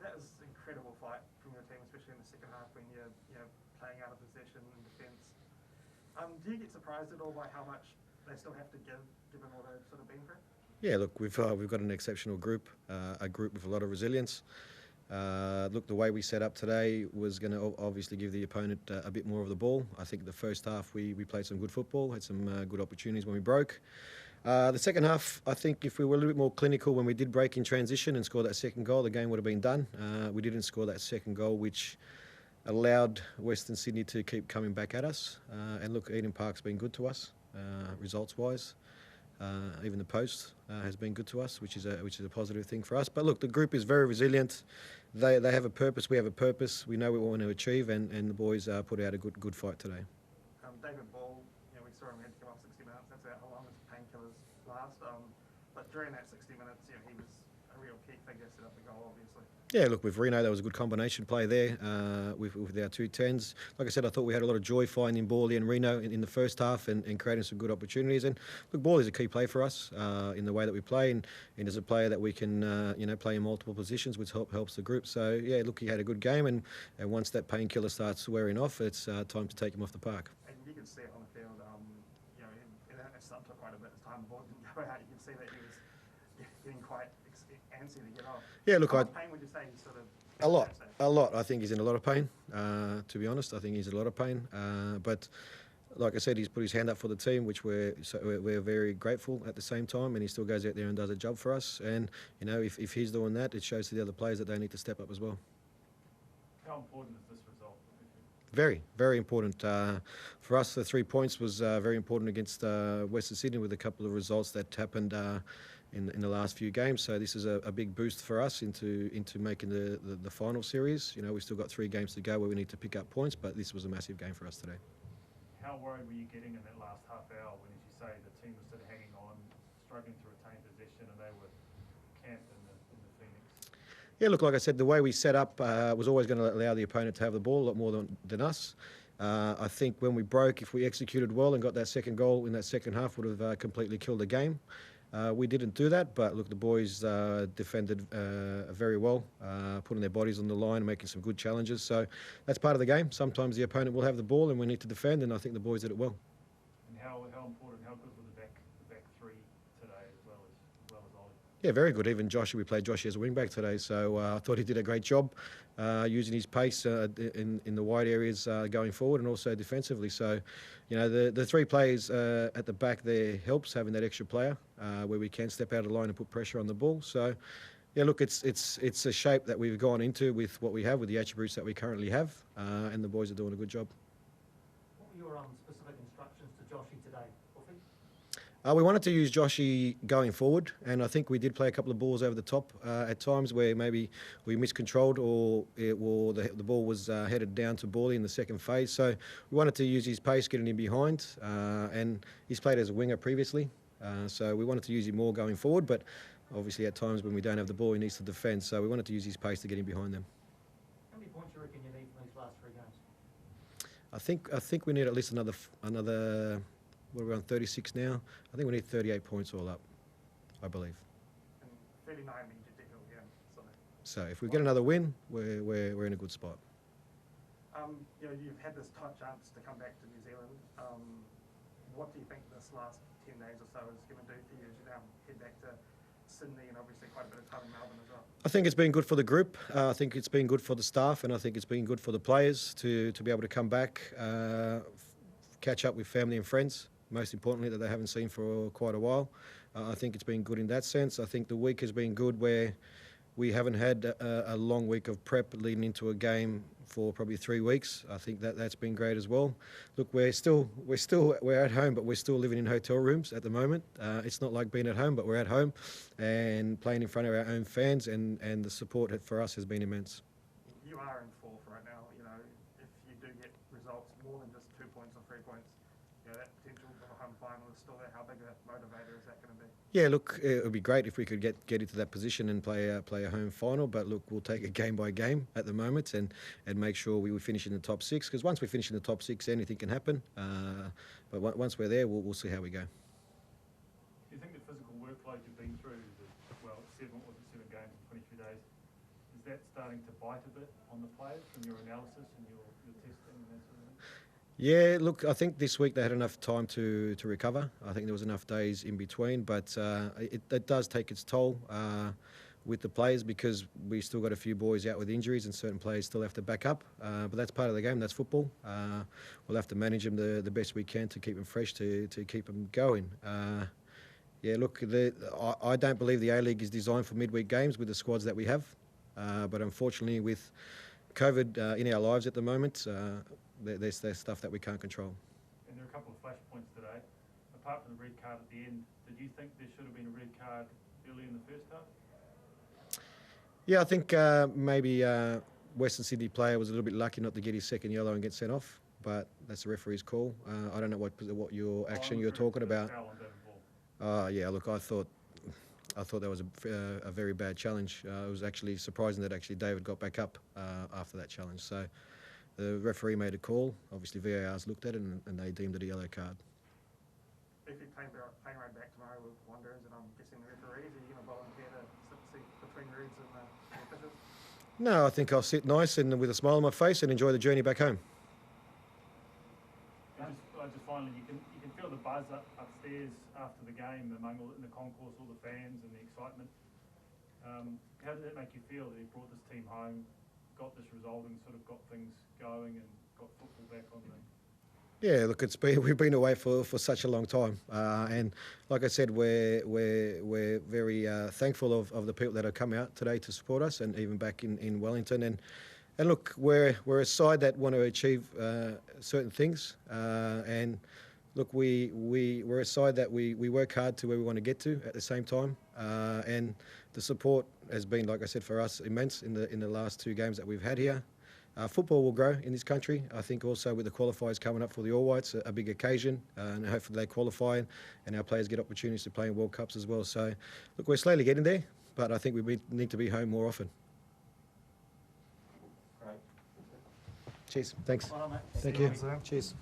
that was an incredible fight from your team, especially in the second half when you're playing out of possession and defence. Do you get surprised at all by how much they still have to give, given all they've sort of been through? Yeah, look, we've got an exceptional group, a group with a lot of resilience. Look, the way we set up today was going to obviously give the opponent a bit more of the ball. I think the first half we played some good football, had some good opportunities when we broke. The second half, I think if we were a little bit more clinical when we did break in transition and score that second goal, the game would have been done. We didn't score that second goal, which allowed Western Sydney to keep coming back at us. And look, Eden Park's been good to us, results-wise. Even the post has been good to us, which is a positive thing for us. But look, the group is very resilient. They have a purpose. We have a purpose. We know what we want to achieve, and the boys put out a good fight today. David Ball, we saw him had to come off 60 minutes. That's how long his painkillers last. But during that 60 minutes, he was a real key figure, set up the goal, obviously. Yeah, look, with Reno, that was a good combination play there with our two tens. Like I said, I thought we had a lot of joy finding Borley and Reno in the first half and creating some good opportunities. And look, Borley's a key play for us in the way that we play, and as a player that we can play in multiple positions, which helps the group. So yeah, look, he had a good game, and once that painkiller starts wearing off, it's time to take him off the park. And you can see it on the field. It stopped for quite a bit as time the ball didn't go out. You can see that he was getting quite antsy to get off. Yeah, look, how much pain would you say he's sort of? A lot. I think he's in a lot of pain. To be honest, I think he's in a lot of pain. But like I said, he's put his hand up for the team, which we're very grateful at the same time. And he still goes out there and does a job for us. And if he's doing that, it shows to the other players that they need to step up as well. How important is this result? Very, very important. For us, the 3 points was very important against Western Sydney with a couple of results that happened in the last few games. So this is a big boost for us into making the final series. We've still got 3 games to go where we need to pick up points, but this was a massive game for us today. How worried were you getting in that last half hour when, as you say, the team was sort of hanging on, struggling to retain possession, and they were camped in the Phoenix? Yeah, look, like I said, the way we set up was always going to allow the opponent to have the ball a lot more than us. I think when we broke, if we executed well and got that second goal in that second half, would have completely killed the game. We didn't do that, but look, the boys defended very well, putting their bodies on the line, making some good challenges. So that's part of the game. Sometimes the opponent will have the ball and we need to defend, and I think the boys did it well. And how important, how good were the back three today as well as Ollie? Yeah, very good. Even Josh, we played Josh as a wing back today, so I thought he did a great job using his pace in the wide areas going forward and also defensively. So, the 3 players at the back there helps having that extra player where we can step out of the line and put pressure on the ball. So, yeah, look, it's a shape that we've gone into with what we have, with the attributes that we currently have, and the boys are doing a good job. What were your specific instructions to Joshy today, Ufuk? We wanted to use Joshy going forward, and I think we did play a couple of balls over the top at times where maybe we miscontrolled or the ball was headed down to Borley in the second phase. So we wanted to use his pace, getting him behind, and he's played as a winger previously. So we wanted to use him more going forward, but obviously at times when we don't have the ball, he needs to defend. So we wanted to use his pace to get him behind them. How many points do you reckon you need from these last 3 games? I think we need at least another. We're on 36 now. I think we need 38 points all up, I believe. And 39 means you're definitely in. So if we get another win, we're in a good spot. You've had this top chance to come back to New Zealand. What do you think this last 10 days or so is going to do for you as you now head back to Sydney and obviously quite a bit of time in Melbourne as well? I think it's been good for the group. I think it's been good for the staff, and I think it's been good for the players to be able to come back, catch up with family and friends. Most importantly, that they haven't seen for quite a while. I think it's been good in that sense. I think the week has been good where we haven't had a long week of prep leading into a game for probably 3 weeks. I think that's been great as well. Look, we're at home, but we're still living in hotel rooms at the moment. It's not like being at home, but we're at home and playing in front of our own fans, and the support for us has been immense. You are in fourth right now. If you do get results more than just 2 points or 3 points, that potential for a home final is still there. How big a motivator is that going to be? Yeah, look, it would be great if we could get into that position and play a home final. But look, we'll take it game by game at the moment and make sure we finish in the top 6. Because once we finish in the top 6, anything can happen. But once we're there, we'll see how we go. Do you think the physical workload you've been through, 7 games in 22 days, is that starting to bite a bit on the players from your analysis and your testing and that sort of thing? Yeah, look, I think this week they had enough time to recover. I think there was enough days in between, but it does take its toll with the players because we still got a few boys out with injuries and certain players still have to back up. But that's part of the game, that's football. We'll have to manage them the best we can to keep them fresh, to keep them going. Yeah, look, I don't believe the A-League is designed for midweek games with the squads that we have. But unfortunately with COVID in our lives at the moment, there's stuff that we can't control. And there are a couple of flashpoints today. Apart from the red card at the end, did you think there should have been a red card early in the first half? Yeah, I think maybe Western Sydney player was a little bit lucky not to get his second yellow and get sent off, but that's the referee's call. I don't know what your action you're talking about. Yeah, look, I thought that was a very bad challenge. It was actually surprising that David got back up after that challenge. So the referee made a call. Obviously VAR's looked at it and they deemed it a yellow card. If you're playing right back tomorrow with Wanderers, and I'm guessing the referees, are you going to volunteer to sit between Reds and the pitches? No, I think I'll sit nice and with a smile on my face and enjoy the journey back home. Just finally, you can feel the buzz upstairs after the game in the concourse, all the fans and the excitement. How did that make you feel that you brought this team home, got this result, and sort of got things going and got football back on the? Yeah, look, we've been away for such a long time, and like I said, we're very thankful of the people that have come out today to support us, and even back in Wellington. And look, we're a side that want to achieve certain things, and look, we're a side that we work hard to where we want to get to at the same time, and the support has been, like I said, for us immense in the last two games that we've had here. Football will grow in this country. I think also with the qualifiers coming up for the All Whites, a big occasion, and hopefully they qualify and our players get opportunities to play in World Cups as well. So, look, we're slowly getting there, but I think we need to be home more often. Great. Cheers. Thanks. Well done, mate. Thank you. Cheers.